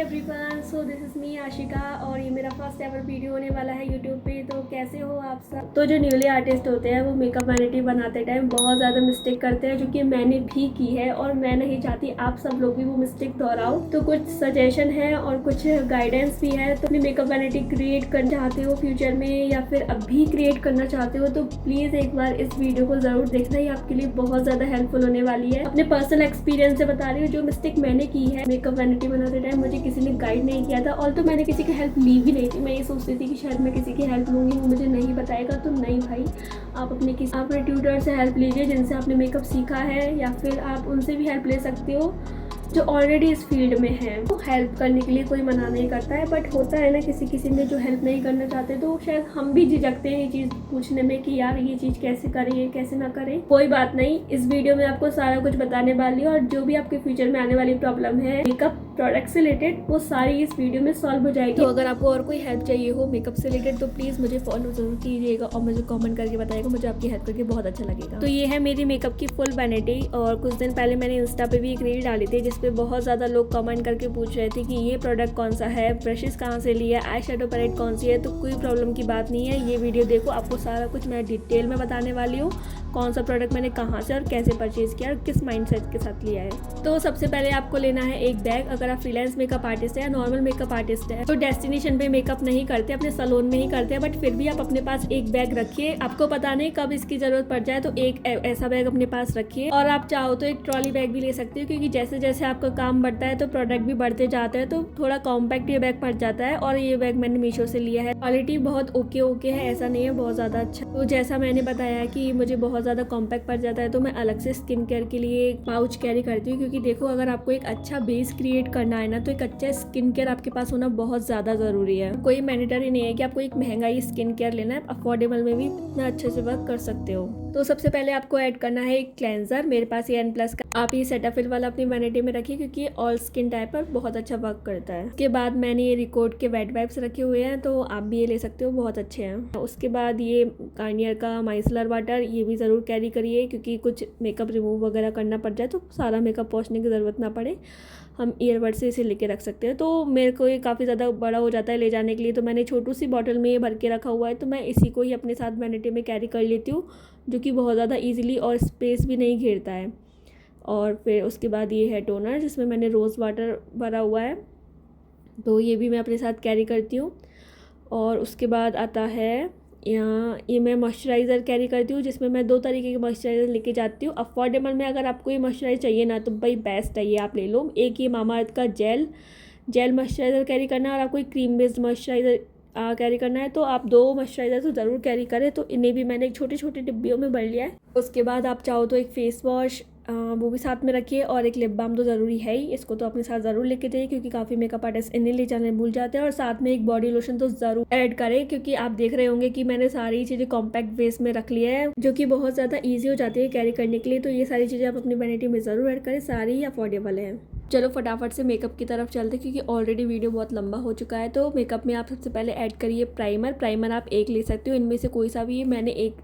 Everyone, so this is me Ashika और ये मेरा फर्स्ट एवर वीडियो होने वाला है यूट्यूब पे। तो कैसे हो आप सब। तो जो न्यूली आर्टिस्ट होते हैं वो मेकअप वैनिटी बनाते टाइम बहुत ज़्यादा मिस्टेक करते हैं, जो कि मैंने भी की है और मैं नहीं चाहती आप सब लोग भी वो मिस्टेक दोहराओ। तो कुछ सजेशन है और कुछ गाइडेंस भी है। तो अपनी मेकअप वैनिटी क्रिएट करना चाहते हो फ्यूचर में या फिर अभी क्रिएट करना चाहते हो तो प्लीज़ एक बार इस वीडियो को ज़रूर देखना, ही आपके लिए बहुत ज़्यादा हेल्पफुल होने वाली है। अपने पर्सनल एक्सपीरियंस से बता रही हूँ, जो मिस्टेक मैंने की है मेकअप वैनिटी बनाते टाइम मुझे किसी ने गाइड नहीं किया था, और तो मैंने किसी की हेल्प ली भी नहीं थी। मैं ये सोचती थी कि शायद मैं किसी की हेल्प लूँगी, वो मुझे नहीं बताएगा। तो नहीं भाई, आप अपने ट्यूटर से हेल्प लीजिए जिनसे आपने मेकअप सीखा है, या फिर आप उनसे भी हेल्प ले सकते हो जो ऑलरेडी इस फील्ड में है। तो हेल्प करने के लिए कोई मना नहीं करता है, बट होता है ना किसी किसी में जो हेल्प नहीं करना चाहते, तो शायद हम भी झिझकते हैं ये चीज़ पूछने में कि यार ये चीज़ कैसे करें, ये कैसे ना करें। कोई बात नहीं, इस वीडियो में आपको सारा कुछ बताने वाली हूँ और जो भी आपके फ्यूचर में आने वाली प्रॉब्लम है मेकअप प्रोडक्ट से रिलेटेड, वो सारी इस वीडियो में सॉल्व हो जाएगी। तो अगर आपको और कोई हेल्प चाहिए हो मेकअप से रिलेटेड तो प्लीज़ मुझे फॉलो जरूर कीजिएगा और मुझे कमेंट करके बताइएगा, मुझे आपकी हेल्प करके बहुत अच्छा लगेगा। तो ये है मेरी मेकअप की फुल वैनिटी, और कुछ दिन पहले मैंने इंस्टा पे भी एक रील डाली थी जिसपे बहुत ज़्यादा लोग कमेंट करके पूछ रहे थे कि ये प्रोडक्ट कौन सा है, ब्रशेस कहाँ से लिया, आई शेडो पैलेट कौन सी है। तो कोई प्रॉब्लम की बात नहीं है, ये वीडियो देखो, आपको सारा कुछ मैं डिटेल में बताने वाली हूँ, कौन सा प्रोडक्ट मैंने कहाँ से और कैसे परचेज़ किया और किस माइंडसेट के साथ लिया है। तो सबसे पहले आपको लेना है एक बैग। अगर आप फ्रीलांस मेकअप आर्टिस्ट है या नॉर्मल मेकअप आर्टिस्ट है तो डेस्टिनेशन पे मेकअप नहीं करते, अपने सैलून में ही करते हैं, बट फिर भी आप अपने पास एक बैग रखिए। आपको पता नहीं कब इसकी ज़रूरत पड़ जाए, तो एक ऐसा बैग अपने पास रखिए। और आप चाहो तो एक ट्रॉली बैग भी ले सकते हो, क्योंकि जैसे जैसे आपका काम बढ़ता है तो प्रोडक्ट भी बढ़ते जाते हैं, तो थोड़ा कॉम्पैक्ट ये बैग पड़ जाता है। और ये बैग मैंने मीशो से लिया है, क्वालिटी बहुत ओके है, ऐसा नहीं है बहुत ज़्यादा अच्छा। तो जैसा मैंने बताया कि मुझे बहुत ज़्यादा कॉम्पैक्ट पड़ जाता है, तो मैं अलग से स्किन केयर के लिए एक पाउच कैरी करती हूँ, क्योंकि देखो अगर आपको एक अच्छा बेस क्रिएट करना है ना, तो एक अच्छा स्किन केयर आपके पास होना बहुत ज़्यादा ज़रूरी है। कोई मैंडेटरी नहीं है कि आपको एक महंगा ही स्किन केयर लेना है, अफोर्डेबल में भी इतना अच्छे से वर्क कर सकते हो। तो सबसे पहले आपको ऐड करना है एक क्लेंजर। मेरे पास ये N+ का, आप ये सेटाफिल वाला अपनी वैनिटी में रखिए, क्योंकि ऑल स्किन टाइप पर बहुत अच्छा वर्क करता है। उसके बाद मैंने ये रिकॉर्ड के वेट वाइप्स रखे हुए हैं, तो आप भी ये ले सकते हो, बहुत अच्छे हैं। उसके बाद ये गार्नियर का माइसलर वाटर, ये भी ज़रूर कैरी करिए, क्योंकि कुछ मेकअप रिमूव वगैरह करना पड़ जाए तो सारा मेकअप पोंछने की ज़रूरत ना पड़े, हम ईयरबड से इसे लेके रख सकते हैं। तो मेरे को ये काफ़ी ज़्यादा बड़ा हो जाता है ले जाने के लिए, तो मैंने छोटू सी बॉटल में ये भर के रखा हुआ है, तो मैं इसी को ही अपने साथ वैनिटी में कैरी कर लेती हूँ, जो कि बहुत ज़्यादा ईजिली और स्पेस भी नहीं घेरता है। और फिर उसके बाद ये है टोनर, जिसमें मैंने रोज़ वाटर भरा हुआ है, तो ये भी मैं अपने साथ कैरी करती हूँ। और उसके बाद आता है यहाँ ये मैं मॉइस्चराइज़र कैरी करती हूँ, जिसमें मैं 2 तरीके के मॉइस्चराइज़र लेके जाती हूँ। अफोर्डेबल में अगर आपको ये मॉइस्चराइज़र चाहिए ना, तो भाई बेस्ट है, ये आप ले लो। एक ये मामाअर्थ का जेल मॉइस्चराइज़र कैरी करना है, और आपको एक क्रीम बेस्ड मॉइस्चराइज़र कैरी करना है, तो आप 2 मॉइस्चराइज़र तो ज़रूर कैरी करें। तो इन्हें भी मैंने एक छोटे छोटे डिब्बियों में भर लिया है। उसके बाद आप चाहो तो एक फेस वॉश वो भी साथ में रखिए, और एक लिप बाम तो ज़रूरी है ही, इसको तो अपने साथ ज़रूर लेके जाइए, क्योंकि काफ़ी मेकअप आर्टिस्ट इन्हें ले जाने भूल जाते हैं। और साथ में एक बॉडी लोशन तो ज़रूर ऐड करें, क्योंकि आप देख रहे होंगे कि मैंने सारी चीज़ें कॉम्पैक्ट बेस में रख लिया है, जो कि बहुत ज़्यादा ईजी हो जाती है कैरी करने के लिए। तो ये सारी चीज़ें आप अपनी वैनिटी में ज़रूर ऐड करें, सारी ही अफोर्डेबल है। चलो फटाफट से मेकअप की तरफ चलते, क्योंकि ऑलरेडी वीडियो बहुत लंबा हो चुका है। तो मेकअप में आप सबसे पहले ऐड करिए प्राइमर आप एक ले सकते हो, इनमें से कोई सा भी। मैंने एक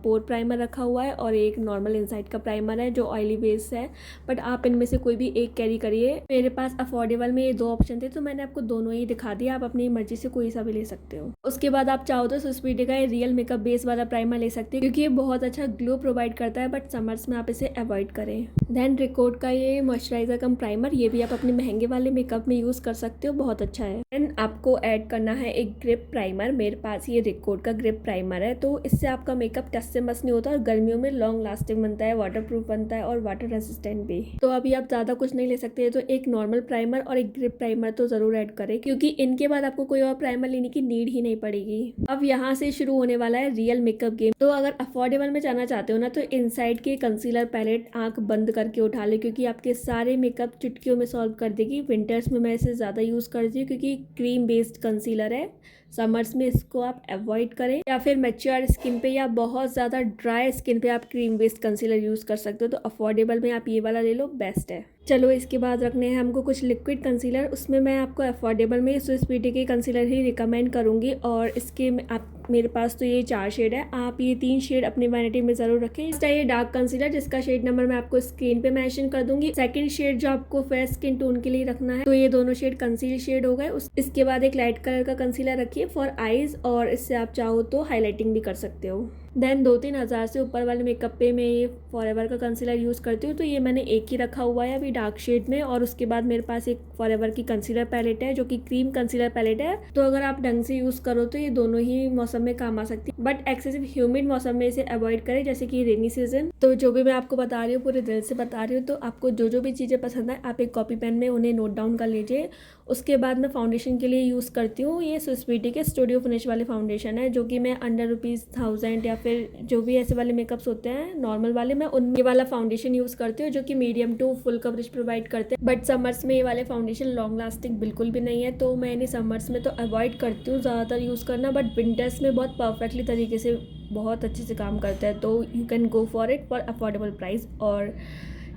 पोर प्राइमर रखा हुआ है और एक नॉर्मल इनसाइड का प्राइमर है जो ऑयली बेस है, बट आप इनमें से कोई भी एक कैरी करिए। मेरे पास अफोर्डेबल में ये 2 ऑप्शन थे, तो मैंने आपको दोनों ही दिखा दिया, आप अपनी मर्जी से कोई सा भी ले सकते हो। उसके बाद आप चाहो तो स्विस ब्यूटी का ये रियल मेकअप बेस वाला प्राइमर ले सकते हो, क्योंकि ये बहुत अच्छा ग्लो प्रोवाइड करता है, बट समर्स में आप इसे अवॉइड करें। देन रिकॉर्ड का ये मॉइस्चराइजर कम प्राइमर, ये भी आप अपने महंगे वाले मेकअप में यूज़ कर सकते हो, बहुत अच्छा है। देन आपको ऐड करना है एक ग्रिप प्राइमर। मेरे पास ये रिकॉर्ड का ग्रिप प्राइमर है, तो इससे आपका मेकअप टच से मस नहीं होता, और गर्मियों में लॉन्ग लास्टिंग बनता है, वाटर प्रूफ बनता है और वाटर रेसिस्टेंट भी। तो अभी आप ज़्यादा कुछ नहीं ले सकते, तो एक नॉर्मल प्राइमर और एक ग्रिप प्राइमर तो ज़रूर ऐड करें, क्योंकि इनके बाद आपको कोई और प्राइमर लेने की नीड ही नहीं पड़ेगी। अब यहाँ से शुरू होने वाला है रियल मेकअप गेम। तो अगर अफोर्डेबल में जाना चाहते हो ना, तो इनसाइड के कंसीलर पैलेट आंख बंद करके उठा ले, क्योंकि आपके सारे मेकअप चुटकियों में सॉल्व कर देगी। विंटर्स में मैं इसे ज़्यादा यूज़ करती हूँ, क्योंकि क्रीम बेस्ड कंसीलर है। समर्स में इसको आप अवॉइड करें, या फिर मैच्योर स्किन पे या बहुत ज़्यादा ड्राई स्किन पे आप क्रीम बेस्ड कंसीलर यूज़ कर सकते हो। तो अफोर्डेबल में आप ये वाला ले लो, बेस्ट है। चलो इसके बाद रखने हैं हमको कुछ लिक्विड कंसीलर। उसमें मैं आपको अफोर्डेबल में स्विस ब्यूटी के कंसीलर ही रिकमेंड करूँगी, और इसके आप मेरे पास तो ये 4 शेड है, आप ये 3 शेड अपनी वैनिटी में ज़रूर रखें। इस ये डार्क कंसीलर जिसका शेड नंबर मैं आपको स्क्रीन पे मेंशन कर दूंगी। सेकंड शेड जो आपको फेयर स्किन टोन के लिए रखना है, तो ये दोनों शेड कंसील शेड हो गए। इसके बाद एक लाइट कलर का कंसीलर रखिए फॉर आईज, और इससे आप चाहो तो हाईलाइटिंग भी कर सकते हो। देन 2-3 हज़ार से ऊपर वाले मेकअप पे मैं ये फॉरएवर का कंसीलर यूज़ करती हूँ, तो ये मैंने एक ही रखा हुआ है अभी डार्क शेड में। और उसके बाद मेरे पास एक फॉरएवर की कंसीलर पैलेट है जो कि क्रीम कंसीलर पैलेट है। तो अगर आप ढंग से यूज़ करो तो ये दोनों ही मौसम में काम आ सकती है, बट एक्सेसिव ह्यूमिड मौसम में इसे अवॉइड करें, जैसे कि रेनी सीजन। तो जो भी मैं आपको बता रही हूँ पूरे दिल से बता रही हूँ, तो आपको जो भी चीज़ें पसंद आए आप एक कॉपी पेन में उन्हें नोट डाउन कर लीजिए। उसके बाद मैं फाउंडेशन के लिए यूज़ करती हूँ ये स्विस ब्यूटी के स्टूडियो फिनिश वाले फाउंडेशन है, जो कि मैं अंडर ₹1000 या फिर जो भी ऐसे वाले मेकअप्स होते हैं नॉर्मल वाले, मैं उनमें वाला फाउंडेशन यूज़ करती हूँ जो कि medium to full coverage provide करते हैं। बट समर्स में ये वाले फाउंडेशन लॉन्ग लास्टिंग बिल्कुल भी नहीं है, तो मैं इन्हें समर्स में तो अवॉइड करती हूँ ज़्यादातर यूज़ करना, बट विंटर्स में बहुत परफेक्टली तरीके से बहुत अच्छे से काम करता है। तो you can go for it for affordable price. और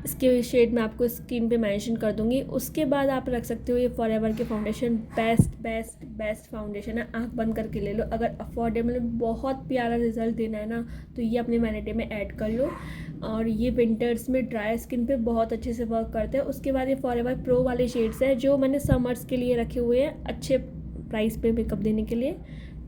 इसके शेड मैं आपको स्क्रीन पे मेंशन कर दूंगी। उसके बाद आप रख सकते हो ये फॉरएवर के फाउंडेशन, बेस्ट फाउंडेशन है, आंख बंद करके ले लो। अगर अफोर्डेबल बहुत प्यारा रिजल्ट देना है ना, तो ये अपने वैनिटी में ऐड कर लो। और ये विंटर्स में ड्राई स्किन पे बहुत अच्छे से वर्क करते हैं। उसके बाद ये फॉरएवर प्रो वाले शेड्स है जो मैंने समर्स के लिए रखे हुए हैं अच्छे प्राइस पे मेकअप देने के लिए।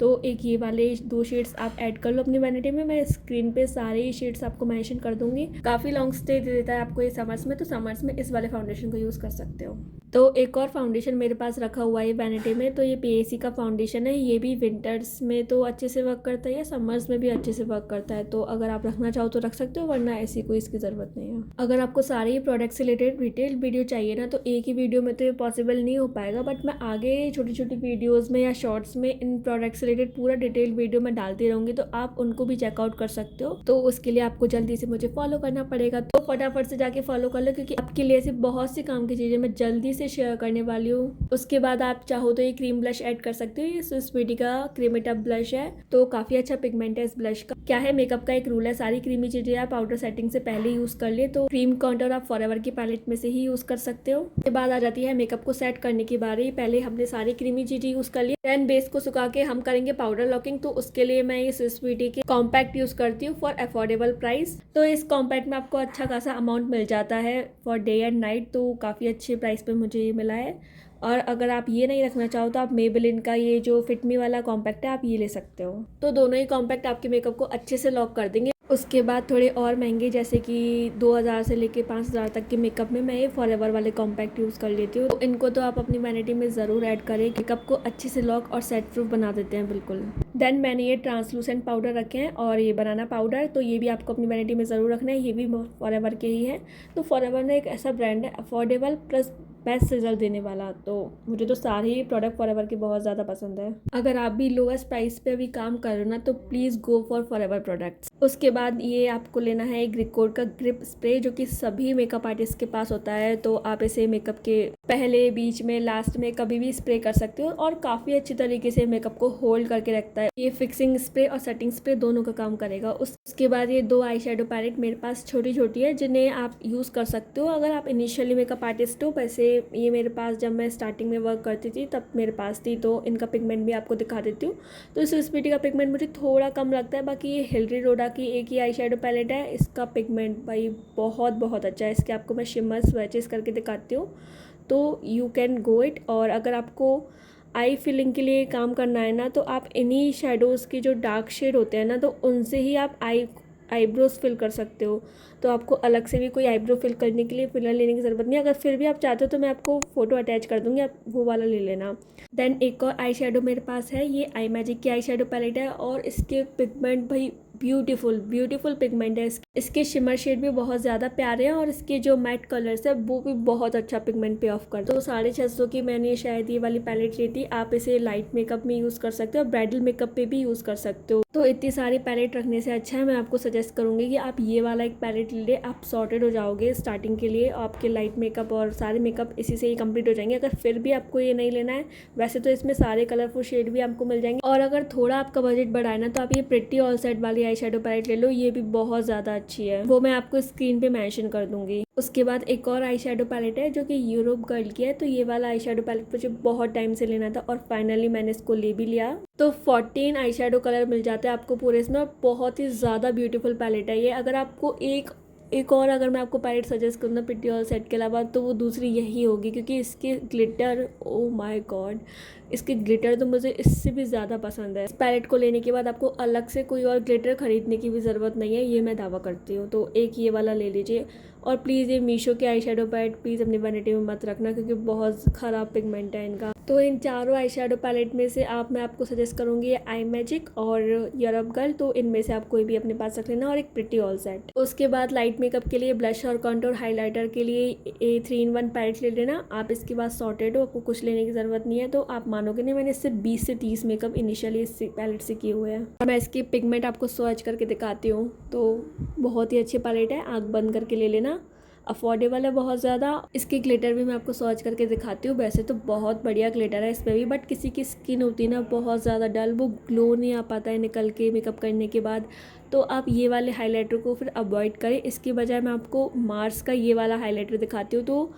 तो एक ये वाले 2 शेड्स आप ऐड कर लो अपनी वैनिटी में। मैं स्क्रीन पे सारे ही शेड्स आपको मेंशन कर दूंगी। काफ़ी लॉन्ग स्टे दे देता है आपको ये समर्स में, तो समर्स में इस वाले फाउंडेशन को यूज़ कर सकते हो। तो एक और फाउंडेशन मेरे पास रखा हुआ है वैनिटी में, तो ये PAC का फाउंडेशन है। ये भी विंटर्स में तो अच्छे से वर्क करता है, या समर्स में भी अच्छे से वर्क करता है। तो अगर आप रखना चाहो तो रख सकते हो, वरना ऐसी कोई इसकी ज़रूरत नहीं है। अगर आपको सारे ही प्रोडक्ट से रिलेटेड डिटेल वीडियो चाहिए ना, तो एक ही वीडियो में तो ये पॉसिबल नहीं हो पाएगा, बट मैं आगे छोटी छोटी वीडियोज़ में या शॉर्ट्स में इन प्रोडक्ट से रिलेटेड पूरा डिटेल वीडियो मैं डालती रहूँगी, तो आप उनको भी चेकआउट कर सकते हो। तो उसके लिए आपको जल्दी से मुझे फॉलो करना पड़ेगा, तो फटाफट से जाके फॉलो कर लो, क्योंकि आपके लिए ऐसी बहुत सी काम की चीज़ें मैं जल्दी से शेयर करने वाली हूँ। उसके बाद आप चाहो तो ये क्रीम ब्लश ऐड कर सकते हो। ये स्विस ब्यूटी का क्रीमेटा ब्लश है, तो काफ़ी अच्छा पिगमेंट है इस ब्लश का। क्या है, मेकअप का एक रूल है, सारी क्रीमी चीज़ें आप पाउडर सेटिंग से पहले यूज़ कर ले, तो क्रीम काउंटर आप फॉरएवर की पैलेट में से ही यूज़ कर सकते हो। उसके बाद आ जाती है मेकअप को सेट करने की बारी। पहले हमने सारी क्रीमी चीज़ें यूज़ कर ली, देन बेस को सुखा के हम करेंगे पाउडर लॉकिंग। तो उसके लिए मैं ये स्विस ब्यूटी के कॉम्पैक्ट यूज़ करती हूँ फॉर अफोर्डेबल प्राइस। तो इस कॉम्पैक्ट में आपको अच्छा खासा अमाउंट मिल जाता है फॉर डे एंड नाइट, तो काफ़ी अच्छे प्राइस पे मुझे ये मिला है। और अगर आप ये नहीं रखना चाहो तो आप मेबेलिन का ये जो फिट मी वाला कॉम्पैक्ट है आप ये ले सकते हो। तो दोनों ही कॉम्पैक्ट आपके मेकअप को अच्छे से लॉक कर देंगे। उसके बाद थोड़े और महंगे, जैसे कि 2000 से लेके 5000 तक के मेकअप में मैं ये फॉरएवर वाले कॉम्पैक्ट यूज़ कर लेती हूँ। तो इनको तो आप अपनी वैनिटी में ज़रूर ऐड करें, मेकअप को अच्छे से लॉक और सेट प्रूफ बना देते हैं बिल्कुल। देन मैंने ये ट्रांसलूसेंट पाउडर रखे हैं और ये बनाना पाउडर, तो ये भी आपको अपनी वैनिटी में ज़रूर रखना है। ये भी फॉरएवर के ही है। तो फॉरएवर ने एक ऐसा ब्रांड है अफोर्डेबल प्लस बेस्ट रिजल्ट देने वाला, तो मुझे तो सारे ही प्रोडक्ट फॉरएवर के बहुत ज़्यादा पसंद है। अगर आप भी लोएस्ट प्राइस पे अभी काम कर रहे हो ना, तो please go for forever products. उसके बाद ये आपको लेना है एक ग्रिकोड का ग्रिप स्प्रे, जो कि सभी मेकअप आर्टिस्ट के पास होता है। तो आप इसे मेकअप के पहले, बीच में, लास्ट में कभी भी स्प्रे कर सकते हो और काफ़ी अच्छी तरीके से मेकअप को होल्ड करके रखता है। ये फिक्सिंग स्प्रे और सेटिंग स्प्रे दोनों का काम करेगा। उसके बाद ये 2 आई शेडो पैलेट मेरे पास छोटी छोटी है, जिन्हें आप यूज़ कर सकते हो अगर आप इनिशियली मेकअप आर्टिस्ट हो। वैसे ये मेरे पास जब मैं स्टार्टिंग में वर्क करती थी तब मेरे पास थी, तो इनका पिगमेंट भी आपको दिखा देती हूँ। तो स्विस ब्यूटी का पिगमेंट मुझे थोड़ा कम लगता है। बाकी ये हिलरी रोडा की एक ही आई शेडो पैलेट है, इसका पिगमेंट भाई बहुत अच्छा है। इसके आपको मैं शिमर स्वैचेस करके दिखाती हूँ, तो यू कैन गो इट। और अगर आपको आई फिलिंग के लिए काम करना है ना, तो आप इन्हीं शेडोज़ के जो डार्क शेड होते हैं ना, तो उनसे ही आप आईब्रोज फिल कर सकते हो। तो आपको अलग से भी कोई आईब्रो फिल करने के लिए फिलर लेने की ज़रूरत नहीं है। अगर फिर भी आप चाहते हो तो मैं आपको फ़ोटो अटैच कर दूँगी, आप वो वाला ले लेना। देन एक और आई शेडो मेरे पास है, ये आई मैजिक की आई शेडो पैलेट है और इसके पिगमेंट भाई ब्यूटीफुल पिगमेंट है। इसके शिमर शेड भी बहुत ज़्यादा प्यारे हैं और इसके जो मैट कलर्स है वो भी बहुत अच्छा पिगमेंट पे ऑफ कर। तो 650 की मैंने शायद ये वाली पैलेट ली थी। आप इसे लाइट मेकअप में यूज़ कर सकते हो, ब्राइडल मेकअप पे भी यूज़ कर सकते हो। तो इतनी सारी पैलेट रखने से अच्छा है, मैं आपको सजेस्ट करूँगी कि आप ये वाला एक पैलेट ले, आप सॉर्टेड हो जाओगे स्टार्टिंग के लिए। आपके लाइट मेकअप और सारे मेकअप इसी से ही कंप्लीट हो जाएंगे। अगर फिर भी आपको ये नहीं लेना है, वैसे तो इसमें सारे कलरफुल शेड भी आपको मिल जाएंगे। और अगर थोड़ा आपका बजट बढ़ाए ना, तो आप ये प्रिटी ऑल सेट वाली आई शेडो पैलेट ले लो, ये भी बहुत ज़्यादा अच्छी है, वो मैं आपको स्क्रीन पे मेंशन कर दूंगी। उसके बाद एक और आई शेडो पैलेट है जो कि यूरोप गर्ल की है। तो ये वाला आई शेडो पैलेट मुझे बहुत टाइम से लेना था और फाइनली मैंने इसको ले भी लिया। तो 14 आई शेडो कलर मिल जाते हैं आपको पूरे इसमें। बहुत ही ज़्यादा ब्यूटीफुल पैलेट है ये। अगर आपको एक और अगर मैं आपको पैलेट सजेस्ट करूँ ना पिट्टी ऑल सेट के अलावा, तो वो दूसरी यही होगी, क्योंकि इसके ग्लिटर, ओ माय गॉड, इसके ग्लिटर तो मुझे इससे भी ज़्यादा पसंद है। इस पैलेट को लेने के बाद आपको अलग से कोई और ग्लिटर खरीदने की भी ज़रूरत नहीं है, ये मैं दावा करती हूँ। तो एक ये वाला ले लीजिए। और प्लीज़ ये मीशो के आई शेडो पैलेट प्लीज़ अपनी वैनिटी में मत रखना, क्योंकि बहुत ख़राब पिगमेंट है इनका। तो इन चारों आई शेडो पैलेट में से मैं आपको सजेस्ट करूँगी ये आई मैजिक और यूरोप गर्ल। तो इनमें से आप कोई भी अपने पास रख लेना, और एक प्रिटी ऑल सेट। उसके बाद लाइट मेकअप के लिए ब्लश और कॉन्टोर हाइलाइटर के लिए ए 3-in-1 पैलेट ले लेना आप। इसके बाद सॉर्टेड हो, आपको कुछ लेने की ज़रूरत नहीं है। तो आप मानोगे नहीं, मैंने इससे 20 से 30 मेकअप इनिशियली इस पैलेट से किए हुए हैं। मैं इसकी पिगमेंट आपको स्वॉच करके दिखाती हूँ। तो बहुत ही अच्छी पैलेट है, आँख बंद करके ले लेना, अफोर्डेबल है बहुत ज़्यादा। इसकी ग्लिटर भी मैं आपको स्वॉच करके दिखाती हूँ। वैसे तो बहुत बढ़िया ग्लिटर है इस पर भी, बट किसी की स्किन होती है ना बहुत ज़्यादा डल, वो ग्लो नहीं आ पाता है निकल के मेकअप करने के बाद। तो आप ये वाले हाइलाइटर को फिर अवॉइड करें। इसके बजाय मैं आपको मार्स का ये वाला हाइलाइटर दिखाती हूँ। तो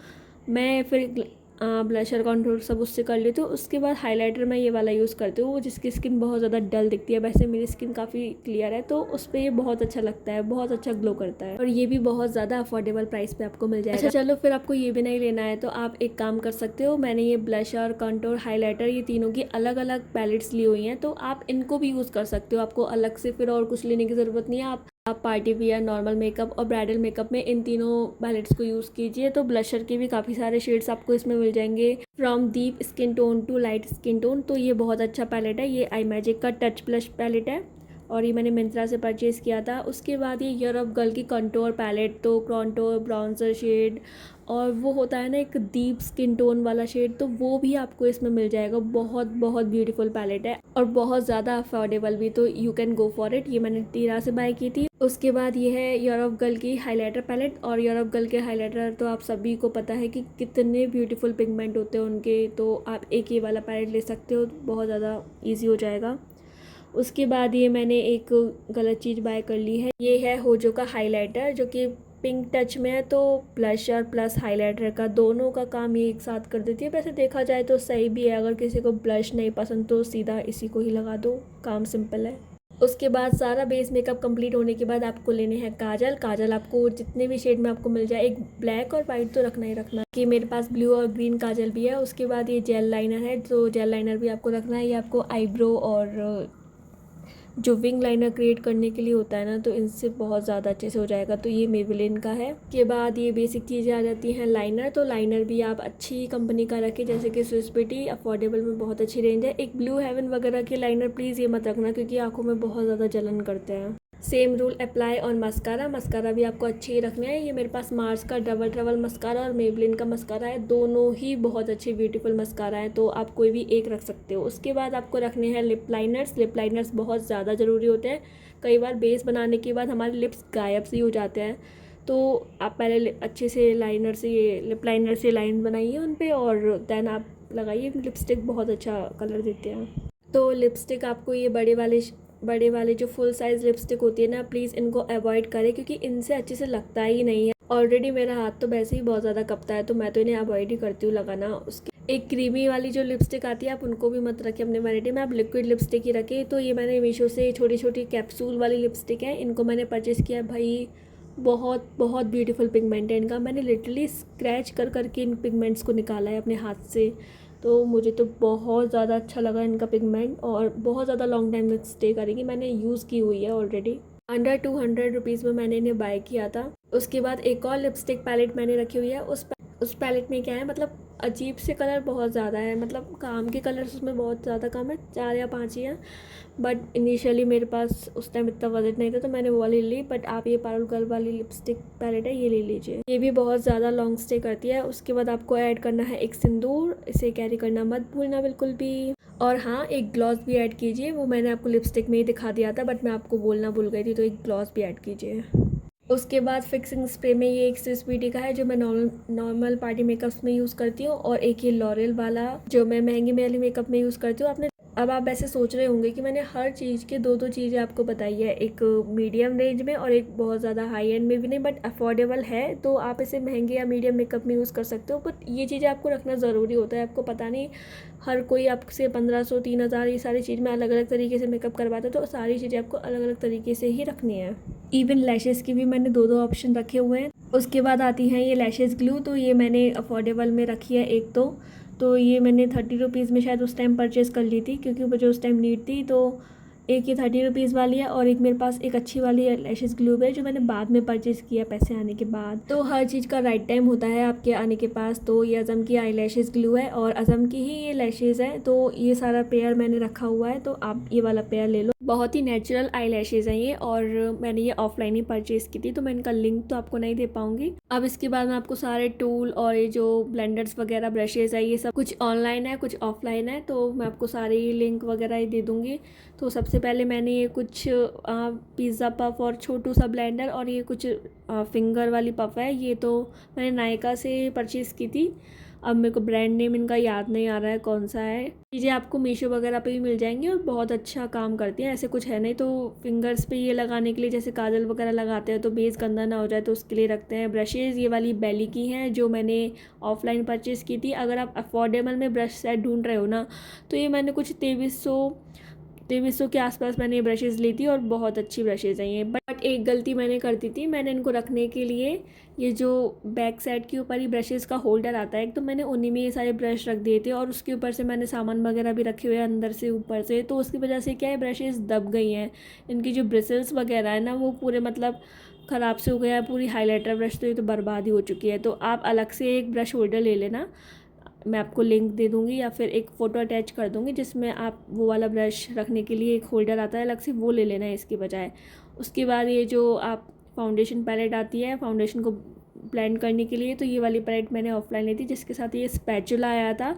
मैं फिर ब्लशर कॉन्टूर सब उससे कर लेती हूँ। उसके बाद हाइलाइटर मैं ये वाला यूज़ करती हूँ, जिसकी स्किन बहुत ज़्यादा डल दिखती है। वैसे मेरी स्किन काफ़ी क्लियर है, तो उस पर ये बहुत अच्छा लगता है, बहुत अच्छा ग्लो करता है, और ये भी बहुत ज़्यादा अफोर्डेबल प्राइस पे आपको मिल जाएगा। अच्छा चलो, फिर आपको ये भी नहीं लेना है तो आप एक काम कर सकते हो। मैंने ये ब्लशर, कॉन्टूर, हाईलाइटर, ये तीनों की अलग अलग पैलेट्स ली हुई हैं, तो आप इनको भी यूज़ कर सकते हो। आपको अलग से फिर और कुछ लेने की ज़रूरत नहीं है। आप पार्टी वियर, नॉर्मल मेकअप और ब्राइडल मेकअप में इन तीनों पैलेट्स को यूज़ कीजिए। तो ब्लशर के भी काफ़ी सारे शेड्स आपको इसमें मिल जाएंगे, from deep skin tone to light skin tone. तो ये बहुत अच्छा पैलेट है। ये आई मैजिक का टच ब्लश पैलेट है और ये मैंने मिंत्रा से परचेज़ किया था। उसके बाद ये यूरोप गर्ल की कंटोर पैलेट, तो कंटोर, ब्राउन्सर शेड, और वो होता है ना एक डीप स्किन टोन वाला शेड, तो वो भी आपको इसमें मिल जाएगा। बहुत बहुत ब्यूटीफुल पैलेट है और बहुत ज़्यादा अफोर्डेबल भी, तो you can go for it. ये मैंने टीरा से बाय की थी। उसके बाद ये है यूरोप गर्ल की हाइलाइटर पैलेट, और यूरोप गर्ल के हाइलाइटर तो आप सभी को पता है कि कितने ब्यूटीफुल पिगमेंट होते हैं उनके। तो आप एक ये वाला पैलेट ले सकते हो, बहुत ज़्यादा ईजी हो जाएगा। उसके बाद ये मैंने एक गलत चीज़ बाय कर ली है। ये है होजो का हाइलाइटर, जो कि पिंक टच में है। तो ब्लशर प्लस हाइलाइटर का दोनों का काम ये एक साथ कर देती है। वैसे देखा जाए तो सही भी है, अगर किसी को ब्लश नहीं पसंद तो सीधा इसी को ही लगा दो, काम सिंपल है। उसके बाद सारा बेस मेकअप कंप्लीट होने के बाद आपको लेने हैं काजल। काजल आपको जितने भी शेड में आपको मिल जाए, एक ब्लैक और वाइट तो रखना ही रखना, कि मेरे पास ब्लू और ग्रीन काजल भी है। उसके बाद ये जेल लाइनर है, तो जेल लाइनर भी आपको रखना है। ये आपको आईब्रो और जो विंग लाइनर क्रिएट करने के लिए होता है ना, तो इनसे बहुत ज़्यादा अच्छे से हो जाएगा। तो ये मेबेलिन का है। के बाद ये बेसिक चीज़ें आ जाती हैं लाइनर। तो लाइनर भी आप अच्छी कंपनी का रखें, जैसे कि स्विस ब्यूटी, अफोर्डेबल में बहुत अच्छी रेंज है। एक ब्लू हेवन वगैरह के लाइनर प्लीज़ ये मत रखना, क्योंकि आंखों में बहुत ज़्यादा जलन करते हैं। Same rule apply on mascara. Mascara भी आपको अच्छे ही रखना है। ये मेरे पास मार्स का डबल ट्रबल मस्कारा और मेबलिन का मस्कारा है, दोनों ही बहुत अच्छे ब्यूटीफुल मस्कारा है, तो आप कोई भी एक रख सकते हो। उसके बाद आपको रखने हैं लिप लाइनर्स। लिप लाइनर्स बहुत ज़्यादा ज़रूरी होते हैं। कई बार बेस बनाने के बाद हमारे लिप्स गायब से ही हो जाते हैं, तो आप पहले अच्छे से लाइनर से, लिप लाइनर से लाइन बनाइए उन पर, और देन आप लगाइए। लिपस्टिक बहुत अच्छा कलर देते हैं। तो लिपस्टिक आपको ये बड़े वाले जो फुल साइज़ लिपस्टिक होती है ना, प्लीज़ इनको अवॉइड करें, क्योंकि इनसे अच्छे से लगता ही नहीं है। ऑलरेडी मेरा हाथ तो वैसे ही बहुत ज़्यादा कपता है, तो मैं तो इन्हें अवॉइड ही करती हूँ लगाना। उसकी एक क्रीमी वाली जो लिपस्टिक आती है, आप उनको भी मत रखें अपने वैनिटी में, आप लिक्विड लिपस्टिक ही रखें। तो ये मैंने मीशो से छोटी छोटी कैप्सूल वाली लिपस्टिक है, इनको मैंने परचेज़ किया है। भाई बहुत बहुत ब्यूटीफुल पिगमेंट है इनका। मैंने लिटरली स्क्रैच कर करके इन पिगमेंट्स को निकाला है अपने हाथ से, तो मुझे तो बहुत ज़्यादा अच्छा लगा इनका पिगमेंट, और बहुत ज़्यादा लॉन्ग टाइम तक स्टे करेगी। मैंने यूज़ की हुई है ऑलरेडी। अंडर 200 रुपीज़ में मैंने इन्हें बाय किया था। उसके बाद एक और लिपस्टिक पैलेट मैंने रखी हुई है। उस पैलेट में क्या है, मतलब अजीब से कलर बहुत ज़्यादा है, मतलब काम के कलर्स उसमें बहुत ज़्यादा कम है, 4 या 5 ही हैं। बट इनिशियली मेरे पास उस टाइम इतना बजट नहीं था, तो मैंने वो वाली ली। बट आप ये पारुल गर्ल वाली लिपस्टिक पैलेट है, ये ले लीजिए, ये भी बहुत ज़्यादा लॉन्ग स्टे करती है। उसके बाद आपको ऐड करना है एक सिंदूर, इसे कैरी करना मत भूलना बिल्कुल भी। और हाँ, एक ग्लॉस भी ऐड कीजिए, वो मैंने आपको लिपस्टिक में ही दिखा दिया था, बट मैं आपको बोलना भूल गई थी, तो एक ग्लॉस भी ऐड कीजिए। उसके बाद फिक्सिंग स्प्रे में ये एक स्विस ब्यूटी का है, जो मैं नॉर्मल पार्टी मेकअप्स में यूज़ करती हूँ, और एक ये लॉरेल वाला जो मैं महंगे वाली मेकअप में यूज़ करती हूँ। आपने अब आप ऐसे सोच रहे होंगे कि मैंने हर चीज़ के दो चीज़ें आपको बताई है, एक मीडियम रेंज में और एक बहुत ज़्यादा हाई एंड में भी नहीं, बट अफोर्डेबल है, तो आप इसे महंगे या मीडियम मेकअप में यूज़ कर सकते हो। बट ये चीज़ें आपको रखना ज़रूरी होता है। आपको पता नहीं हर कोई आपसे 1500 3000 ये सारी चीज़ में अलग अलग तरीके से मेकअप करवाता है, तो सारी चीज़ें आपको अलग अलग तरीके से ही रखनी है। इवन लैशेज़ की भी मैंने दो ऑप्शन रखे हुए हैं। उसके बाद आती हैं ये लैशेज़ ग्लू, तो ये मैंने अफोर्डेबल में रखी है एक तो ये मैंने 30 रुपीज़ में शायद उस टाइम परचेज़ कर ली थी, क्योंकि मुझे उस टाइम नीड थी। तो एक ये 30 रुपीज़ वाली है और एक मेरे पास एक अच्छी वाली है लैशेज़ ग्लू है, जो मैंने बाद में परचेज़ किया पैसे आने के बाद। तो हर चीज़ का राइट टाइम होता है आपके आने के पास। तो ये अज़म की आई लैशेज़ ग्लू है और अज़म की ही ये लैशेज़ है। तो ये सारा पेयर मैंने रखा हुआ है, तो आप ये वाला पेयर ले लो। बहुत ही नेचुरल आई लैशेज़ हैं ये, और मैंने ये ऑफलाइन ही परचेज़ की थी, तो मैं इनका लिंक तो आपको नहीं दे पाऊँगी। अब इसके बाद मैं आपको सारे टूल और ये जो ब्लेंडर्स वगैरह ब्रशेज़ है, ये सब कुछ ऑनलाइन है कुछ ऑफलाइन है, तो मैं आपको सारी लिंक वगैरह ही दे दूँगी। तो सबसे पहले मैंने ये कुछ पिज़्ज़ा पफ और छोटू सा ब्लेंडर और ये कुछ फिंगर वाली पफ है, ये तो मैंने नायका से परचेज़ की थी। अब मेरे को ब्रांड नेम इनका याद नहीं आ रहा है कौन सा है। चीज़ें आपको मीशो वगैरह पे भी मिल जाएंगी और बहुत अच्छा काम करती हैं, ऐसे कुछ है नहीं। तो फिंगर्स पे ये लगाने के लिए, जैसे काजल वगैरह लगाते हैं तो बेस गंदा ना हो जाए, तो उसके लिए रखते हैं। ब्रशेज़ ये वाली बेली की हैं, जो मैंने ऑफलाइन परचेज़ की थी। अगर आप अफोर्डेबल में ब्रश सेट ढूंढ रहे हो ना, तो ये मैंने कुछ 2300 के आसपास मैंने ये ब्रशेज़ ली थी और बहुत अच्छी ब्रशेज़ हैं ये। बट एक गलती मैंने कर दी थी, मैंने इनको रखने के लिए ये जो बैक साइड के ऊपर ही ब्रशेज़ का होल्डर आता है, एक तो मैंने उन्हीं में ये सारे ब्रश रख दिए थे, और उसके ऊपर से मैंने सामान वगैरह भी रखे हुए हैं अंदर से ऊपर से। तो उसकी वजह से क्या है, ब्रशेज़ दब गई हैं। इनकी जो ब्रिसल्स वगैरह है ना, वो पूरे मतलब ख़राब से हो गया है। पूरी हाईलाइटर ब्रश तो ये तो बर्बाद ही हो चुकी है। तो आप अलग से एक ब्रश होल्डर ले लेना, मैं आपको लिंक दे दूँगी या फिर एक फ़ोटो अटैच कर दूँगी, जिसमें आप वो वाला ब्रश रखने के लिए एक होल्डर आता है अलग से, वो ले लेना है इसकी बजाय। उसके बाद ये जो आप फाउंडेशन पैलेट आती है फाउंडेशन को ब्लेंड करने के लिए, तो ये वाली पैलेट मैंने ऑफलाइन ली थी, जिसके साथ ये स्पैचुला आया था।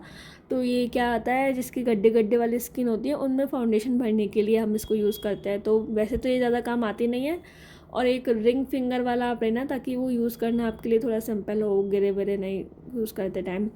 तो ये क्या आता है, जिसकी गड्ढे गड्ढे वाली स्किन होती है, उनमें फाउंडेशन भरने के लिए हम इसको यूज़ करते हैं। तो वैसे तो ये ज़्यादा काम आती नहीं है। और एक रिंग फिंगर वाला आप लेना, ताकि वो यूज़ करना आपके लिए थोड़ा सिंपल हो, गिरे विरे नहीं यूज़ करते टाइम।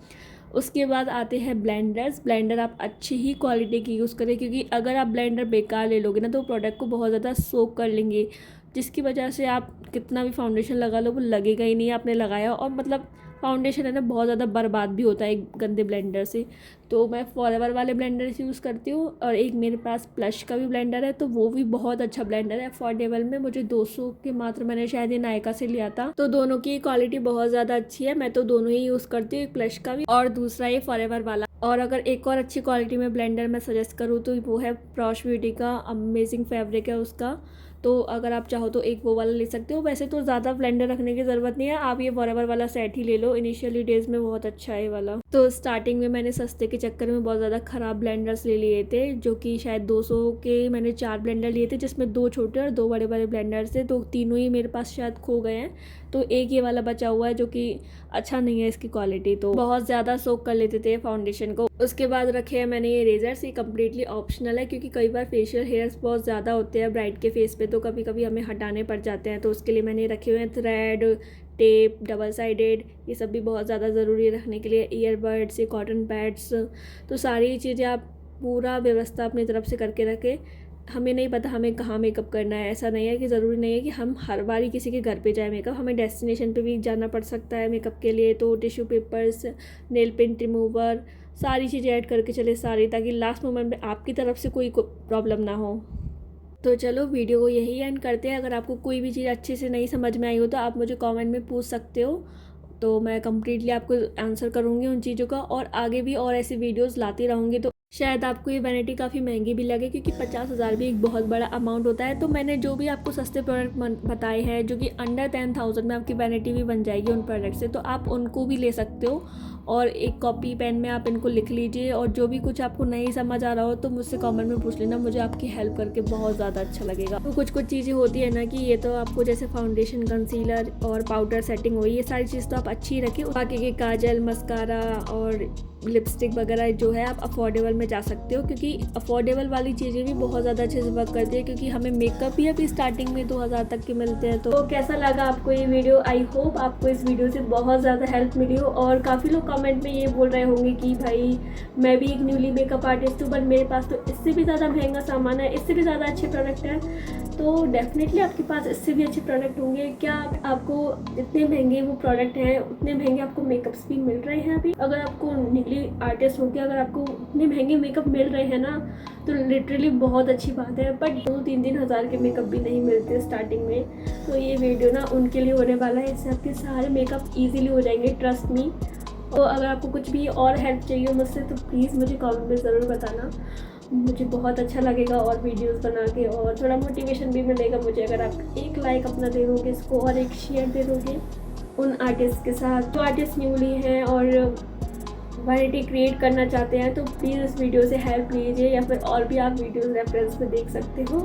उसके बाद आते हैं ब्लेंडर आप अच्छी ही क्वालिटी की यूज़ करें, क्योंकि अगर आप ब्लेंडर बेकार ले लोगे ना, तो प्रोडक्ट को बहुत ज़्यादा सोक कर लेंगे, जिसकी वजह से आप कितना भी फाउंडेशन लगा लो वो लगेगा ही नहीं आपने लगाया। और मतलब फाउंडेशन है ना, बहुत ज़्यादा बर्बाद भी होता है एक गंदे ब्लेंडर से। तो मैं फॉरएवर वाले ब्लेंडर से यूज़ करती हूँ, और एक मेरे पास प्लश का भी ब्लेंडर है, तो वो भी बहुत अच्छा ब्लेंडर है अफोर्डेबल में। मुझे 200 के मात्र मैंने शायद ये नायका से लिया था। तो दोनों की क्वालिटी बहुत ज़्यादा अच्छी है, मैं तो दोनों ही यूज़ करती हूँ, एक प्लश का भी और दूसरा ये फॉरएवर वाला। और अगर एक और अच्छी क्वालिटी में ब्लेंडर मैं सजेस्ट करूँ, तो वो है प्रॉश ब्यूटी का, अमेजिंग फैब्रिक है उसका। तो अगर आप चाहो तो एक वो वाला ले सकते हो। वैसे तो ज़्यादा ब्लेंडर रखने की ज़रूरत नहीं है, आप ये फॉरएवर वाला सेट ही ले लो, इनिशियली डेज़ में बहुत अच्छा है ये वाला। तो स्टार्टिंग में मैंने सस्ते के चक्कर में बहुत ज़्यादा ख़राब ब्लेंडर्स ले लिए थे, जो कि शायद 200 के मैंने 4 ब्लेंडर लिए थे, जिसमें 2 छोटे और 2 बड़े बड़े ब्लेंडर्स थे। तो तीनों ही मेरे पास शायद खो गए हैं, तो एक ये वाला बचा हुआ है, जो कि अच्छा नहीं है इसकी क्वालिटी, तो बहुत ज़्यादा सोक कर लेते थे फाउंडेशन को। उसके बाद रखे हैं मैंने ये रेजर्स, ये कम्प्लीटली ऑप्शनल है, क्योंकि कई बार फेशियल हेयर्स बहुत ज़्यादा होते हैं ब्राइड के फेस पे, तो कभी कभी हमें हटाने पड़ जाते हैं। तो उसके लिए मैंने रखे हुए हैं थ्रेड, टेप, डबल साइडेड, ये सब भी बहुत ज़्यादा ज़रूरी है रखने के लिए। ईयरबड्स, ये कॉटन पैड्स, तो सारी चीज़ें आप पूरा व्यवस्था अपनी तरफ से करके रखें। हमें नहीं पता हमें कहाँ मेकअप करना है, ऐसा नहीं है कि ज़रूरी नहीं है कि हम हर बारी किसी के घर पे जाए मेकअप, हमें डेस्टिनेशन पे भी जाना पड़ सकता है मेकअप के लिए। तो tissue papers, nail paint remover, सारी चीज़ें ऐड करके चले सारी, ताकि लास्ट मोमेंट में आपकी तरफ से कोई प्रॉब्लम ना हो। तो चलो वीडियो को यही एंड करते हैं। अगर आपको कोई भी चीज़ अच्छे से नहीं समझ में आई हो, तो आप मुझे कमेंट में पूछ सकते हो, तो मैं कम्प्लीटली आपको आंसर करूँगी उन चीज़ों का, और आगे भी और ऐसी वीडियोस लाती रहूँगी। तो शायद आपको ये वैनिटी काफ़ी महंगी भी लगे, क्योंकि 50,000 भी एक बहुत बड़ा अमाउंट होता है। तो मैंने जो भी आपको सस्ते प्रोडक्ट बताए हैं, जो कि अंडर 10,000 में आपकी वैनिटी भी बन जाएगी उन प्रोडक्ट से, तो आप उनको भी ले सकते हो। और एक कॉपी पेन में आप इनको लिख लीजिए, और जो भी कुछ आपको नहीं समझ आ रहा हो तो मुझसे कमेंट में पूछ लेना, मुझे आपकी हेल्प करके बहुत ज़्यादा अच्छा लगेगा। तो कुछ चीज़ें होती है ना, कि ये तो आपको जैसे फाउंडेशन, कंसीलर और पाउडर सेटिंग हुई, ये सारी चीज़ तो आप अच्छी रखिए। बाकी के काजल, मस्कारा और लिपस्टिक वगैरह जो है आप अफोर्डेबल में जा सकते हो, क्योंकि अफोर्डेबल वाली चीज़ें भी बहुत ज़्यादा अच्छे से वर्क करती है, क्योंकि हमें मेकअप भी अभी स्टार्टिंग में 2000 तक के मिलते हैं। तो कैसा लगा आपको ये वीडियो? आई होप आपको इस वीडियो से बहुत ज़्यादा हेल्प मिली हो। और काफ़ी लोग कमेंट में ये बोल रहे होंगे कि भाई मैं भी एक न्यूली मेकअप आर्टिस्ट हूँ, बट मेरे पास तो इससे भी ज़्यादा महंगा सामान है, इससे भी ज़्यादा अच्छे प्रोडक्ट हैं। तो डेफिनेटली आपके पास इससे भी अच्छे प्रोडक्ट होंगे। क्या आपको इतने महंगे वो प्रोडक्ट हैं, उतने महंगे आपको मेकअप्स भी मिल रहे हैं अभी? अगर आपको न्यूली आर्टिस्ट हो के अगर आपको इतने महंगे मेकअप मिल रहे हैं ना, तो लिटरली बहुत अच्छी बात है। बट 2-3 हज़ार के मेकअप भी नहीं मिलते स्टार्टिंग में। तो ये वीडियो ना उनके लिए होने वाला है, इससे आपके सारे मेकअप ईजिली हो जाएंगे, ट्रस्ट मी। तो अगर आपको कुछ भी और हेल्प चाहिए हो मुझसे तो प्लीज़ मुझे कमेंट में ज़रूर बताना, मुझे बहुत अच्छा लगेगा और वीडियोस बना के, और थोड़ा मोटिवेशन भी मिलेगा मुझे अगर आप एक लाइक अपना दे दोगे इसको और एक शेयर दे दोगे उन आर्टिस्ट के साथ जो आर्टिस्ट न्यूली हैं और वैनिटी क्रिएट करना चाहते हैं। तो प्लीज़ इस वीडियो से हेल्प लीजिए, या फिर और भी आप वीडियोस रेफरेंस में देख सकते हो।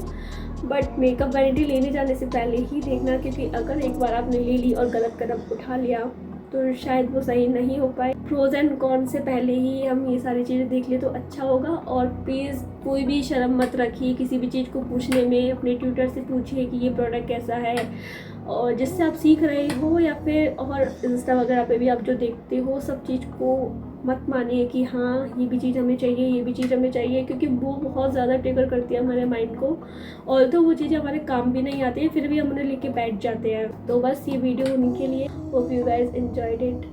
बट मेकअप वैनिटी लेने जाने से पहले ही देखना, क्योंकि अगर एक बार आपने ले ली और गलत कदम उठा लिया तो शायद वो सही नहीं हो पाए। प्रोज एंड कॉन से पहले ही हम ये सारी चीज़ें देख ले तो अच्छा होगा। और प्लीज़ कोई भी शर्म मत रखिए किसी भी चीज़ को पूछने में, अपने ट्यूटर से पूछिए कि ये प्रोडक्ट कैसा है, और जिससे आप सीख रहे हो, या फिर और इंस्टा वगैरह पे भी आप जो देखते हो सब चीज़ को मत मानिए कि हाँ ये भी चीज़ हमें चाहिए, ये भी चीज़ हमें चाहिए, क्योंकि वो बहुत ज़्यादा ट्रिगर करती है हमारे माइंड को। और तो वो चीज़ें हमारे काम भी नहीं आती है, फिर भी हम उन्हें लेके बैठ जाते हैं। तो बस ये वीडियो उन्हीं के लिए। Hope you guys enjoyed it.